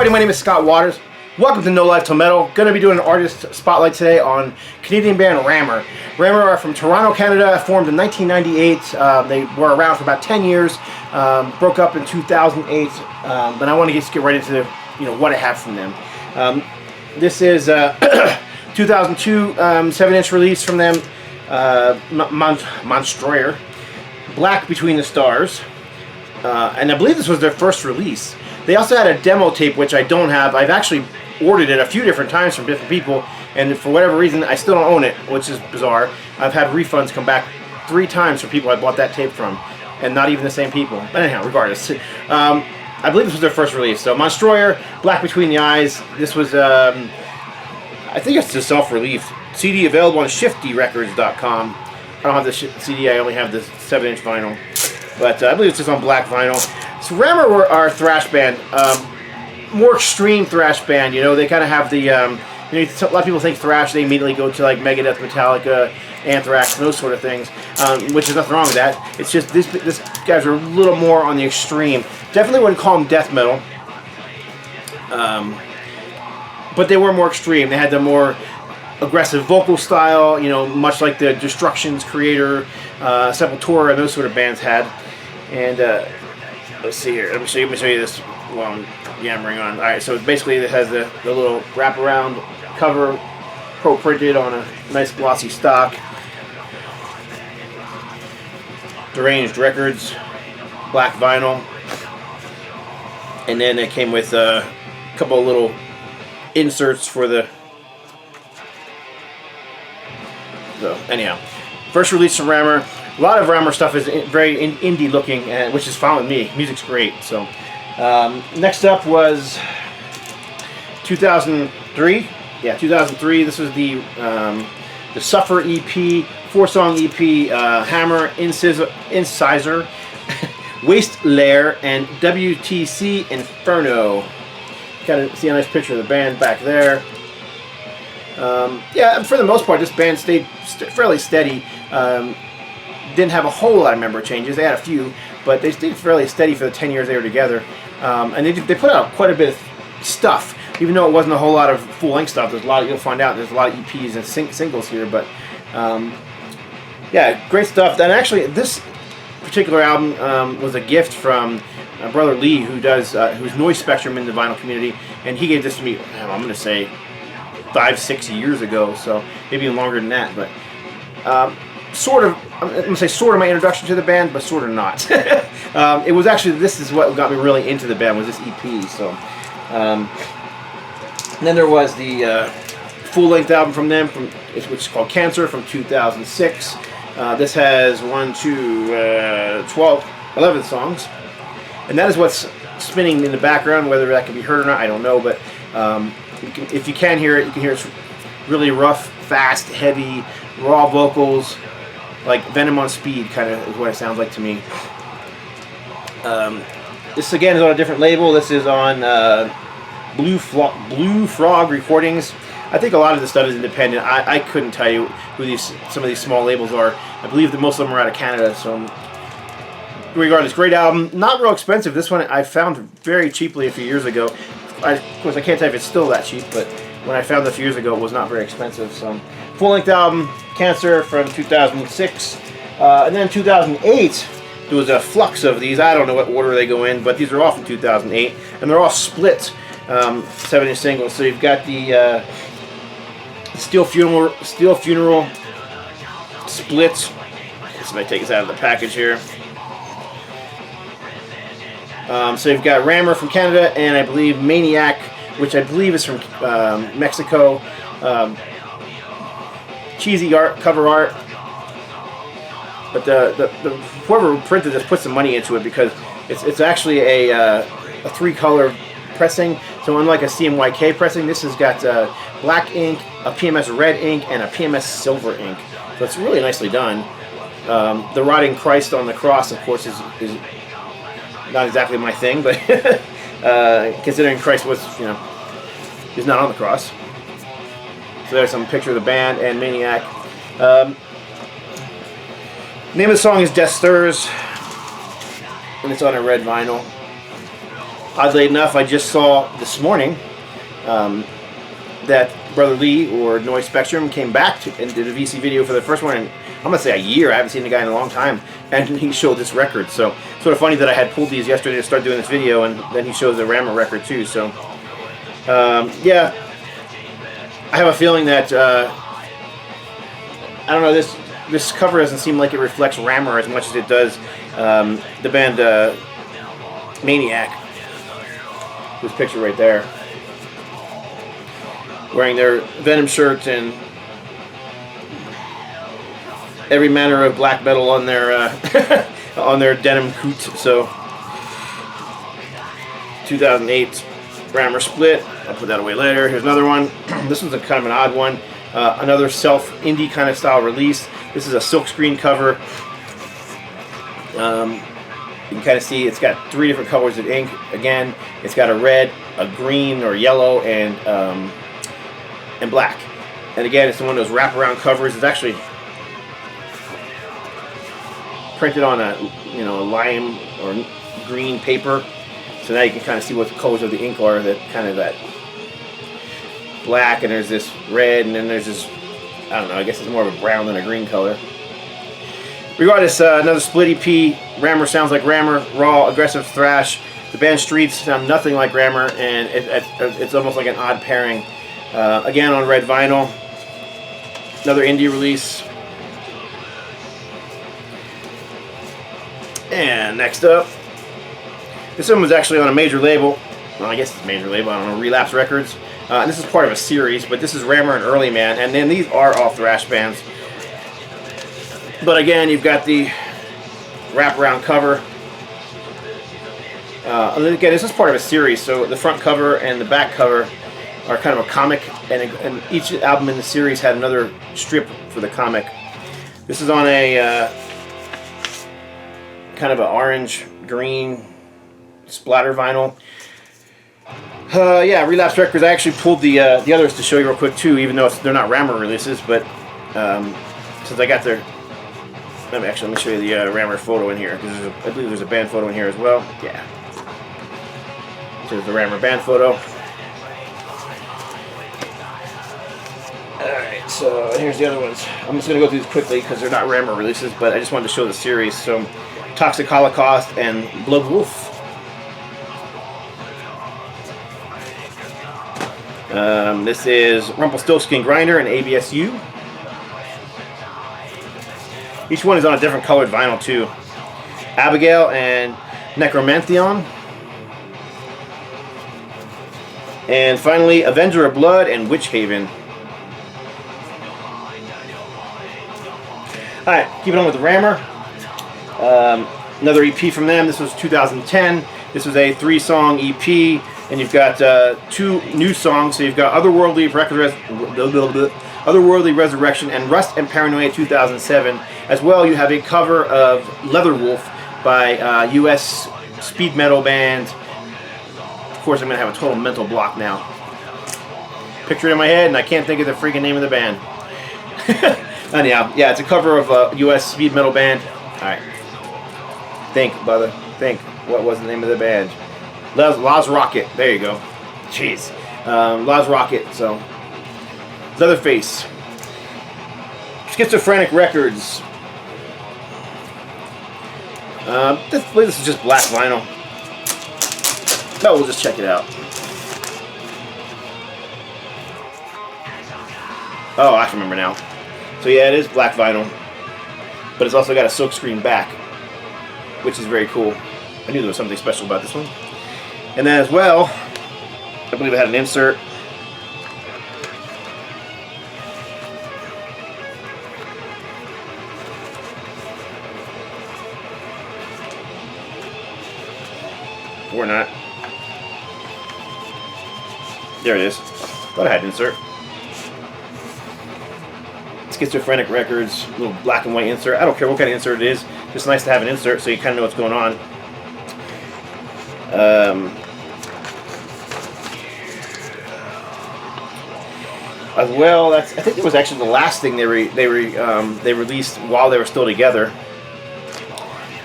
everybody, my name is Scott Waters. Welcome to No Life Till Metal. Going to be doing an artist spotlight today on Canadian band RAMMER. RAMMER are from Toronto, Canada, formed in 1998. They were around for about 10 years, broke up in 2008, but I want to just get right into what I have from them. This is 2002 7-inch release from them, Monstroyer, Black Between the Stars, and I believe this was their first release. They also had a demo tape, which I don't have. I've actually ordered it a few different times from different people, and for whatever reason, I still don't own it, which is bizarre. I've had refunds come back 3 times from people I bought that tape from, and not even the same people. But anyhow, regardless. I believe this was their first release. So, Monstroyer, Black Between the Eyes. This was, I think it's just self-released. CD available on shiftyrecords.com. I don't have the CD, I only have the 7-inch vinyl. But I believe it's just on black vinyl. So RAMMER are a thrash band, more extreme thrash band. They kind of have the, a lot of people think thrash, they immediately go to like Megadeth, Metallica, Anthrax, and those sort of things, which is nothing wrong with that. It's just this guys are a little more on the extreme. Definitely wouldn't call them death metal, but they were more extreme. They had the more aggressive vocal style, much like the Destruction's Creator, Sepultura, and those sort of bands had. And let's see here. Let me show you this while I'm yammering on. All right, so basically it has the little wraparound cover, pro-printed on a nice glossy stock. Deranged Records, black vinyl, and then it came with a couple of little inserts for the. So anyhow, first release from RAMMER. A lot of RAMMER stuff is very indie looking, which is fine with me. Music's great. So next up was 2003. Yeah, 2003. This was the Suffer EP, 4-song EP. Hammer, Incisor, Waste Lair, and WTC Inferno. Kind of see a nice picture of the band back there. Yeah, for the most part, this band stayed fairly steady. Didn't have a whole lot of member changes. They had a few, but they stayed fairly steady for the 10 years they were together. And they put out quite a bit of stuff, even though it wasn't a whole lot of full-length stuff. There's a lot. You'll find out there's a lot of EPs and singles here, but yeah, great stuff. And actually, this particular album was a gift from my brother Lee, who's Noise Spectrum in the vinyl community, and he gave this to me. I'm going to say 5-6 years ago, so maybe even longer than that, but sort of, I'm going to say sort of my introduction to the band, but sort of not. It was actually, this is what got me really into the band, was this EP, so. And then there was the full-length album from them, which is called Cancer, from 2006. This has 11 songs, and that is what's spinning in the background. Whether that can be heard or not, I don't know, but if you can hear it, you can hear it's really rough, fast, heavy, raw vocals, like Venom on speed, kind of is what it sounds like to me. This again is on a different label. This is on Blue Frog Recordings. I think a lot of this stuff is independent. I couldn't tell you who some of these small labels are. I believe that most of them are out of Canada. So, regardless, great album. Not real expensive. This one I found very cheaply a few years ago. Of course, I can't tell if it's still that cheap, but when I found it a few years ago, it was not very expensive. So, full-length album, Cancer, from 2006. And then 2008, there was a flux of these. I don't know what order they go in, but these are all from 2008, and they're all split 7-inch singles. So you've got the Steel Funeral split. Let's see if I take this out of the package here. So you've got RAMMER from Canada, and I believe Maniac, which I believe is from Mexico. Cheesy cover art, but the whoever printed this put some money into it, because it's actually a 3-color pressing. So unlike a CMYK pressing, this has got black ink, a PMS red ink, and a PMS silver ink. So it's really nicely done. The rotting Christ on the cross, of course, is not exactly my thing, but considering Christ was, he's not on the cross. So there's some picture of the band and Maniac. Name of the song is Death Stirs, and it's on a red vinyl. Oddly enough, I just saw this morning that Brother Lee, or Noise Spectrum, came back and did a VC video for the first one in, I'm going to say, a year. I haven't seen the guy in a long time. And he showed this record. So, sort of funny that I had pulled these yesterday to start doing this video, and then he shows the RAMMER record too. So, yeah. I have a feeling that, I don't know, this cover doesn't seem like it reflects RAMMER as much as it does the band Maniac. This picture right there. Wearing their Venom shirts and every manner of black metal on their on their denim coat. So 2008 RAMMER split. I'll put that away later. Here's another one. This one's a kind of an odd one. Another self-indie kind of style release. This is a silkscreen cover. You can kind of see it's got 3 different colors of ink. Again, it's got a red, a green or yellow, and black. And again, it's one of those wraparound covers. It's actually printed on a lime or green paper. So now you can kind of see what the colors of the ink are. That kind of that black, and there's this red, and then there's this, I don't know, I guess it's more of a brown than a green color. Regardless, another split EP. RAMMER sounds like RAMMER, raw, aggressive thrash. The band Streets sound nothing like RAMMER, and it's almost like an odd pairing. Again, on red vinyl. Another indie release. And next up, this one was actually on a major label. Well, I guess it's a major label. I don't know, Relapse Records. And this is part of a series, but this is RAMMER and Early Man, and then these are all thrash bands. But again, you've got the wraparound cover. Again, this is part of a series, so the front cover and the back cover are kind of a comic, and each album in the series had another strip for the comic. This is on a kind of an orange-green splatter vinyl. Yeah, Relapse Records. I actually pulled the others to show you real quick too, even though they're not RAMMER releases. But since I got their, let me show you the RAMMER photo in here, because I believe there's a band photo in here as well. Yeah, there's the RAMMER band photo. Alright, so here's the other ones. I'm just going to go through these quickly because they're not RAMMER releases, but I just wanted to show the series. So, Toxic Holocaust and Blood Wolf. This is Rumpelstiltskin Grinder and ABSU. Each one is on a different colored vinyl too. Abigail and Necromantheon. And finally, Avenger of Blood and Witch Haven. Alright, keeping on with the RAMMER. Another EP from them. This was 2010. This was a 3-song EP, and you've got 2 new songs. So you've got Otherworldly Resurrection and Rust and Paranoia 2007. As well, you have a cover of Leatherwolf by U.S. speed metal band. Of course, I'm going to have a total mental block now. Picture it in my head, and I can't think of the freaking name of the band. Anyhow, yeah, it's a cover of a U.S. speed metal band. Alright. Think, brother. Think. What was the name of the band? Laz Rocket. There you go. Jeez. Laz Rocket. So, Leatherface. Schizophrenic Records. This is just black vinyl. No, we'll just check it out. Oh, I can remember now. So yeah, it is black vinyl, but it's also got a silkscreen back, which is very cool. I knew there was something special about this one. And then as well, I believe it had an insert. Or not. There it is. Thought I had an insert. Schizophrenic Records, little black and white insert. I don't care what kind of insert it is. Just nice to have an insert so you kind of know what's going on. As well, I think it was actually the last thing they released while they were still together.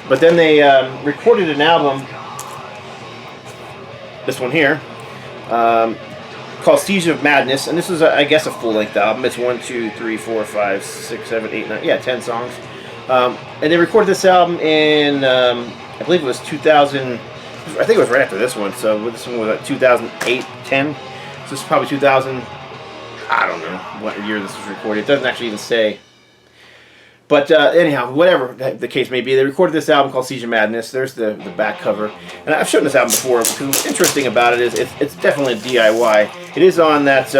But then they recorded an album this one here, called Seizure of Madness, and this is, I guess, a full-length album. It's 1, 2, 3, 4, 5, 6, 7, 8, 9, yeah, 10 songs. And they recorded this album in, I believe it was 2000, I think it was right after this one, so this one was like 2008, 10, so this is probably 2000, I don't know what year this was recorded. It doesn't actually even say. But anyhow, whatever the case may be, they recorded this album called Seizure of Madness. There's the back cover. And I've shown this album before, because what's interesting about it is it's definitely a DIY. It is on that,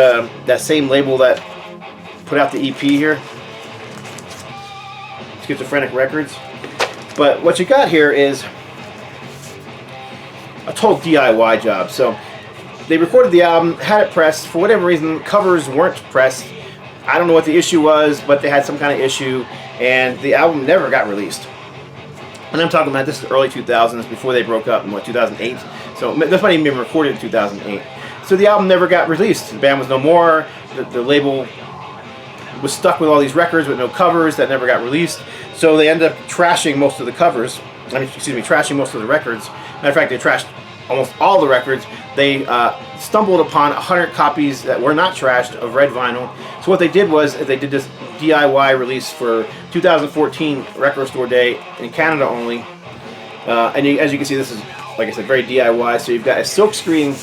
that same label that put out the EP here, Schizophrenic Records. But what you got here is a total DIY job. So they recorded the album, had it pressed. For whatever reason, covers weren't pressed. I don't know what the issue was, but they had some kind of issue, and the album never got released. And I'm talking about this is the early 2000s, before they broke up in, what, 2008? So this might even be recorded in 2008. So the album never got released. The band was no more. The label was stuck with all these records with no covers that never got released. So they ended up trashing most of the covers. I mean, excuse me, trashing most of the records. Matter of fact, they trashed almost all the records. They stumbled upon 100 copies that were not trashed of red vinyl. So what they did was they did this DIY release for 2014 Record Store Day in Canada only. And as you can see, this is, like I said, very DIY. So you've got a silkscreen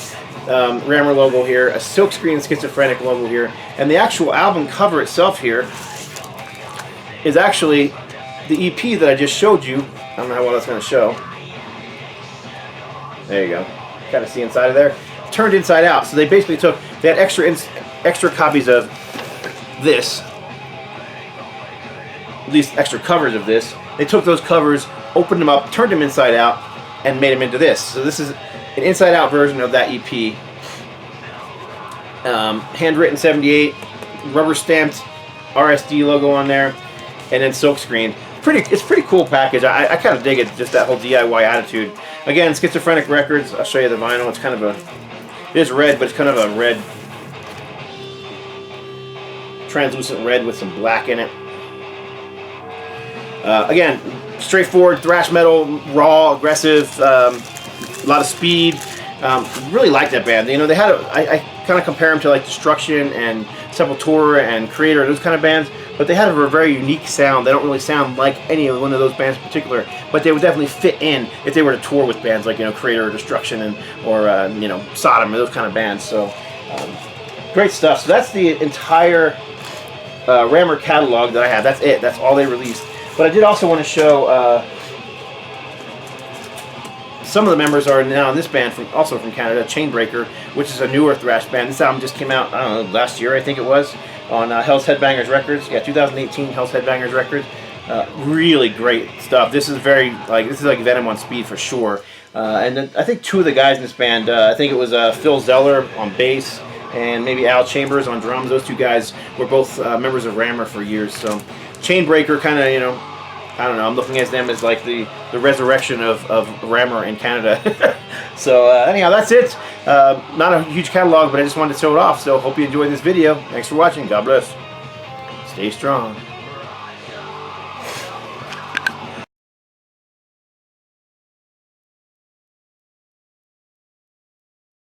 RAMMER logo here, a silkscreen Schizophrenic logo here, and the actual album cover itself here is actually the EP that I just showed you. I don't know how well that's going to show. There you go. Kind of see inside of there. Turned inside out. So they basically took, they had extra copies of this, at least extra covers of this. They took those covers, opened them up, turned them inside out, and made them into this. So this is an inside out version of that EP. Handwritten 78, rubber stamped RSD logo on there, and then silkscreen. It's a pretty cool package. I kind of dig it, just that whole DIY attitude. Again, Schizophrenic Records. I'll show you the vinyl. It's kind of a, it is red, but it's kind of a red, translucent red with some black in it. Again, straightforward thrash metal, raw, aggressive, a lot of speed. Really like that band. You know, they had I kind of compare them to like Destruction and Sepultura and Creator, those kind of bands. But they had a very unique sound. They don't really sound like any of one of those bands in particular, but they would definitely fit in if they were to tour with bands like, you know, Creator or Destruction or you know, Sodom or those kind of bands. So great stuff. So that's the entire RAMMER catalog that I have. That's it. That's all they released. But I did also want to show some of the members are now in this band, also from Canada, Chainbreaker, which is a newer thrash band. This album just came out, I don't know, last year I think it was, on Hell's Headbangers Records. Yeah, 2018 Hell's Headbangers Records. Really great stuff. This is very, like, this is like Venom on speed for sure. And then I think two of the guys in this band, I think it was Phil Zeller on bass and maybe Al Chambers on drums. Those two guys were both members of RAMMER for years. So Chainbreaker kind of, you know, I don't know, I'm looking at them as like the resurrection of RAMMER in Canada. So anyhow, that's it. Not a huge catalog, but I just wanted to show it off. So hope you enjoyed this video. Thanks for watching. God bless. Stay strong.